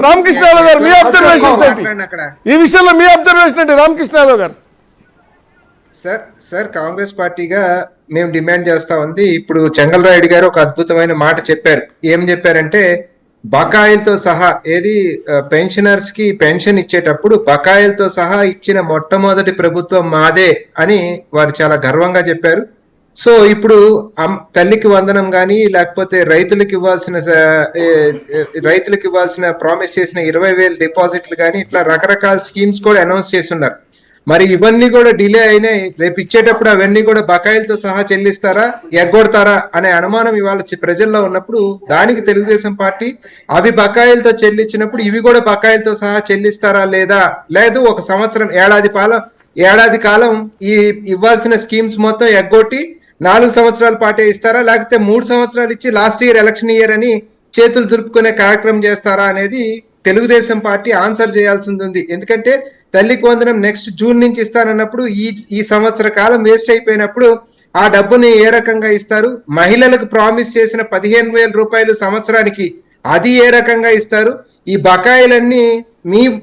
రామకృష్ణ యాదవ్ గారు మీ అబ్జర్వేషన్స్ ఏంటి ఈ విషయంలో? మీ అబ్జర్వేషన్ ఏంటి రామకృష్ణ యాదవ్ గారు? సార్ కాంగ్రెస్ పార్టీగా మేము డిమాండ్ చేస్తా ఉంది. ఇప్పుడు చెంగల్రాయుడు గారు ఒక అద్భుతమైన మాట చెప్పారు. ఏం చెప్పారంటే బకాయిలతో సహా, ఏది పెన్షనర్స్ కి పెన్షన్ ఇచ్చేటప్పుడు బకాయిలతో సహా ఇచ్చిన మొట్టమొదటి ప్రభుత్వం మాదే అని వారు చాలా గర్వంగా చెప్పారు. సో ఇప్పుడు తల్లికి వందనం కానీ, లేకపోతే రైతులకు ఇవ్వాల్సిన ప్రామిస్ చేసిన 20,000 డిపాజిట్లు కానీ, ఇట్లా రకరకాల స్కీమ్స్ కూడా అనౌన్స్ చేస్తున్నారు. మరి ఇవన్నీ కూడా డిలే అయినాయి. రేపు ఇచ్చేటప్పుడు అవన్నీ కూడా బకాయిలతో సహా చెల్లిస్తారా, ఎగ్గొడతారా అనే అనుమానం ఇవాళ ప్రజల్లో ఉన్నప్పుడు, దానికి తెలుగుదేశం పార్టీ అవి బకాయిలతో చెల్లించినప్పుడు ఇవి కూడా బకాయిలతో సహా చెల్లిస్తారా లేదు ఒక సంవత్సరం ఏడాది కాలం ఈ ఇవ్వాల్సిన స్కీమ్స్ మొత్తం ఎగ్గొట్టి 4 సంవత్సరాల పాటే ఇస్తారా, లేకపోతే 3 సంవత్సరాలు ఇచ్చి లాస్ట్ ఇయర్ ఎలక్షన్ ఇయర్ అని చేతులు దులుపుకునే కార్యక్రమం చేస్తారా అనేది తెలుగుదేశం పార్టీ ఆన్సర్ చేయాల్సి ఉంది. ఎందుకంటే తల్లికి వందనం నెక్స్ట్ జూన్ నుంచి ఇస్తానన్నప్పుడు ఈ సంవత్సర కాలం వేస్ట్ అయిపోయినప్పుడు ఆ డబ్బుని ఏ రకంగా ఇస్తారు? మహిళలకు ప్రామిస్ చేసిన 15,000 రూపాయలు సంవత్సరానికి అది ఏ రకంగా ఇస్తారు? ఈ బకాయిలన్నీ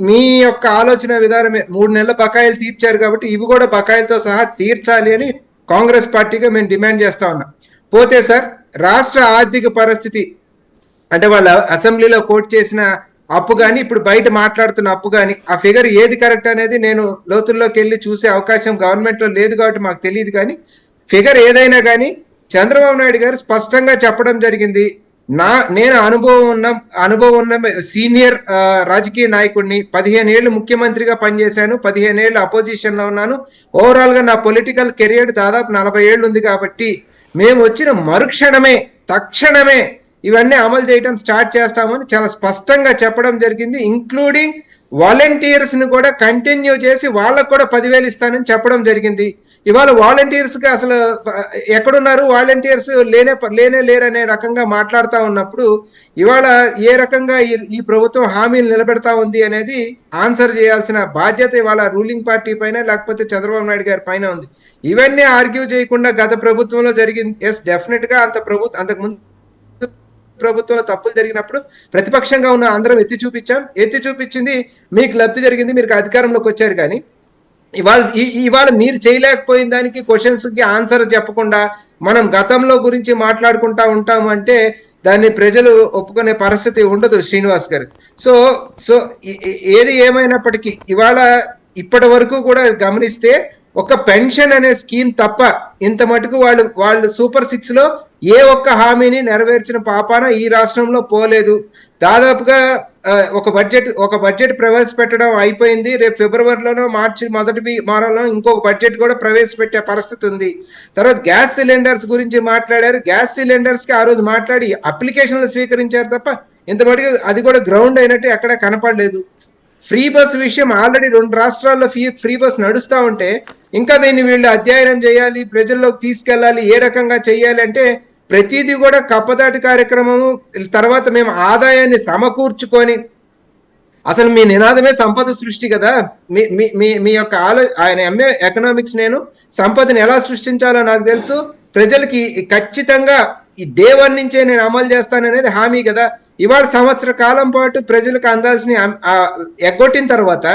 మీ యొక్క ఆలోచన విధానమే. 3 నెలల బకాయిలు తీర్చారు కాబట్టి ఇవి కూడా బకాయిలతో సహా తీర్చాలి అని కాంగ్రెస్ పార్టీగా మేము డిమాండ్ చేస్తా ఉన్నాం. పోతే సార్, రాష్ట్ర ఆర్థిక పరిస్థితి అంటే వాళ్ళ అసెంబ్లీలో కోట్ చేసిన అప్పు కానీ, ఇప్పుడు బయట మాట్లాడుతున్న అప్పు కానీ, ఆ ఫిగర్ ఏది కరెక్ట్ అనేది నేను లోతుల్లోకి వెళ్ళి చూసే అవకాశం గవర్నమెంట్ లో లేదు కాబట్టి మాకు తెలియదు. కానీ ఫిగర్ ఏదైనా కానీ చంద్రబాబు నాయుడు గారు స్పష్టంగా చెప్పడం జరిగింది. నేను అనుభవం ఉన్న సీనియర్ రాజకీయ నాయకుడిని, 15 ఏళ్ళు ముఖ్యమంత్రిగా పనిచేశాను, 15 ఏళ్ళు అపోజిషన్ లో ఉన్నాను. ఓవరాల్ గా నా పొలిటికల్ కెరియర్ దాదాపు 40 ఏళ్ళు ఉంది. కాబట్టి మేము వచ్చిన మరుక్షణమే తక్షణమే ఇవన్నీ అమలు చేయడం స్టార్ట్ చేస్తామని చాలా స్పష్టంగా చెప్పడం జరిగింది. ఇంక్లూడింగ్ వాలంటీర్స్ ని కూడా కంటిన్యూ చేసి వాళ్ళకు కూడా 10,000 ఇస్తానని చెప్పడం జరిగింది. ఇవాళ వాలంటీర్స్ కి అసలు ఎక్కడున్నారు? వాలంటీర్స్ లేనే లేరనే రకంగా మాట్లాడుతూ ఉన్నప్పుడు ఇవాళ ఏ రకంగా ఈ ప్రభుత్వం హామీలు నిలబెడతా ఉంది అనేది ఆన్సర్ చేయాల్సిన బాధ్యత ఇవాళ రూలింగ్ పార్టీ పైన, లేకపోతే చంద్రబాబు నాయుడు గారి పైన ఉంది. ఇవన్నీ ఆర్గ్యూ చేయకుండా గత ప్రభుత్వంలో జరిగింది. ఎస్, డెఫినెట్ గా అంతకుముందు ప్రభుత్వంలో తప్పులు జరిగినప్పుడు ప్రతిపక్షంగా ఉన్న అందరం ఎత్తి చూపించింది. మీకు లబ్ధి జరిగింది, మీరు అధికారంలోకి వచ్చారు. కానీ ఇవాళ మీరు చేయలేకపోయిన దానికి క్వశ్చన్స్ కి ఆన్సర్ చెప్పకుండా మనం గతంలో గురించి మాట్లాడుకుంటా ఉంటామంటే దాన్ని ప్రజలు ఒప్పుకునే పరిస్థితి ఉండదు శ్రీనివాస్ గారు. సో ఏది ఏమైనప్పటికీ ఇవాళ ఇప్పటి వరకు కూడా గమనిస్తే ఒక పెన్షన్ అనే స్కీమ్ తప్ప ఇంత మటుకు వాళ్ళు సూపర్ 6 లో ఏ ఒక్క హామీని నెరవేర్చిన పాపాన ఈ రాష్ట్రంలో పోలేదు. దాదాపుగా ఒక బడ్జెట్ ప్రవేశపెట్టడం అయిపోయింది. రేపు ఫిబ్రవరిలోనో మార్చి మొదటి వారంలో ఇంకొక బడ్జెట్ కూడా ప్రవేశపెట్టే పరిస్థితి ఉంది. తర్వాత గ్యాస్ సిలిండర్స్ గురించి మాట్లాడారు. గ్యాస్ సిలిండర్స్ కి ఆ రోజు మాట్లాడి అప్లికేషన్లు స్వీకరించారు తప్ప ఇంత మటుకు అది కూడా గ్రౌండ్ అయినట్టు ఎక్కడ కనపడలేదు. ఫ్రీ బస్ విషయం ఆల్రెడీ 2 రాష్ట్రాల్లో ఫ్రీ బస్ నడుస్తూ ఉంటే ఇంకా దీన్ని వీళ్ళు అధ్యయనం చేయాలి, ప్రజల్లోకి తీసుకెళ్లాలి, ఏ రకంగా చేయాలి అంటే ప్రతిదీ కూడా కప్పదాటి కార్యక్రమము. తర్వాత మేము ఆదాయాన్ని సమకూర్చుకొని, అసలు మీ నినాదమే సంపద సృష్టి కదా. మీ యొక్క ఆయన ఎంఏ ఎకనామిక్స్, నేను సంపదను ఎలా సృష్టించాలో నాకు తెలుసు, ప్రజలకి ఖచ్చితంగా ఈ డే 1 నుంచే నేను అమలు చేస్తాననేది హామీ కదా. ఇవాళ సంవత్సర కాలం పాటు ప్రజలకు అందాల్సిన ఎగ్గొట్టిన తర్వాత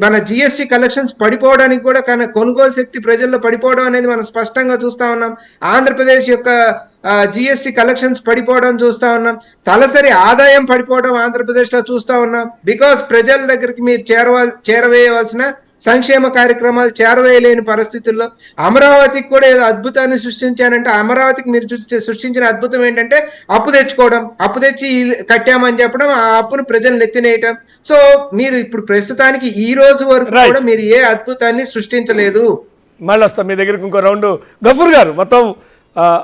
మన జిఎస్టీ కలెక్షన్స్ పడిపోవడానికి కూడా కొనుగోలు శక్తి ప్రజల్లో పడిపోవడం అనేది మనం స్పష్టంగా చూస్తా ఉన్నాం. ఆంధ్రప్రదేశ్ యొక్క జిఎస్టీ కలెక్షన్స్ పడిపోవడం చూస్తా ఉన్నాం. తలసరి ఆదాయం పడిపోవడం ఆంధ్రప్రదేశ్ లో చూస్తా ఉన్నాం. బికాస్ ప్రజల దగ్గరికి మీరు చేరవేయవలసిన సంక్షేమ కార్యక్రమాలు చేరవేయలేని పరిస్థితుల్లో అమరావతికి కూడా ఏదో అద్భుతాన్ని సృష్టించానంటే, అమరావతికి మీరు సృష్టించిన అద్భుతం ఏంటంటే అప్పు తెచ్చుకోవడం, అప్పు తెచ్చి కట్టామని చెప్పడం, ఆ అప్పును ప్రజలు నెత్తినేయటం. సో మీరు ఇప్పుడు ప్రస్తుతానికి ఈ రోజు వరకు కూడా మీరు ఏ అద్భుతాన్ని సృష్టించలేదు. మళ్ళీ వస్తాం మీ దగ్గరికి ఇంకో రౌండ్. గఫూర్ గారు, మొత్తం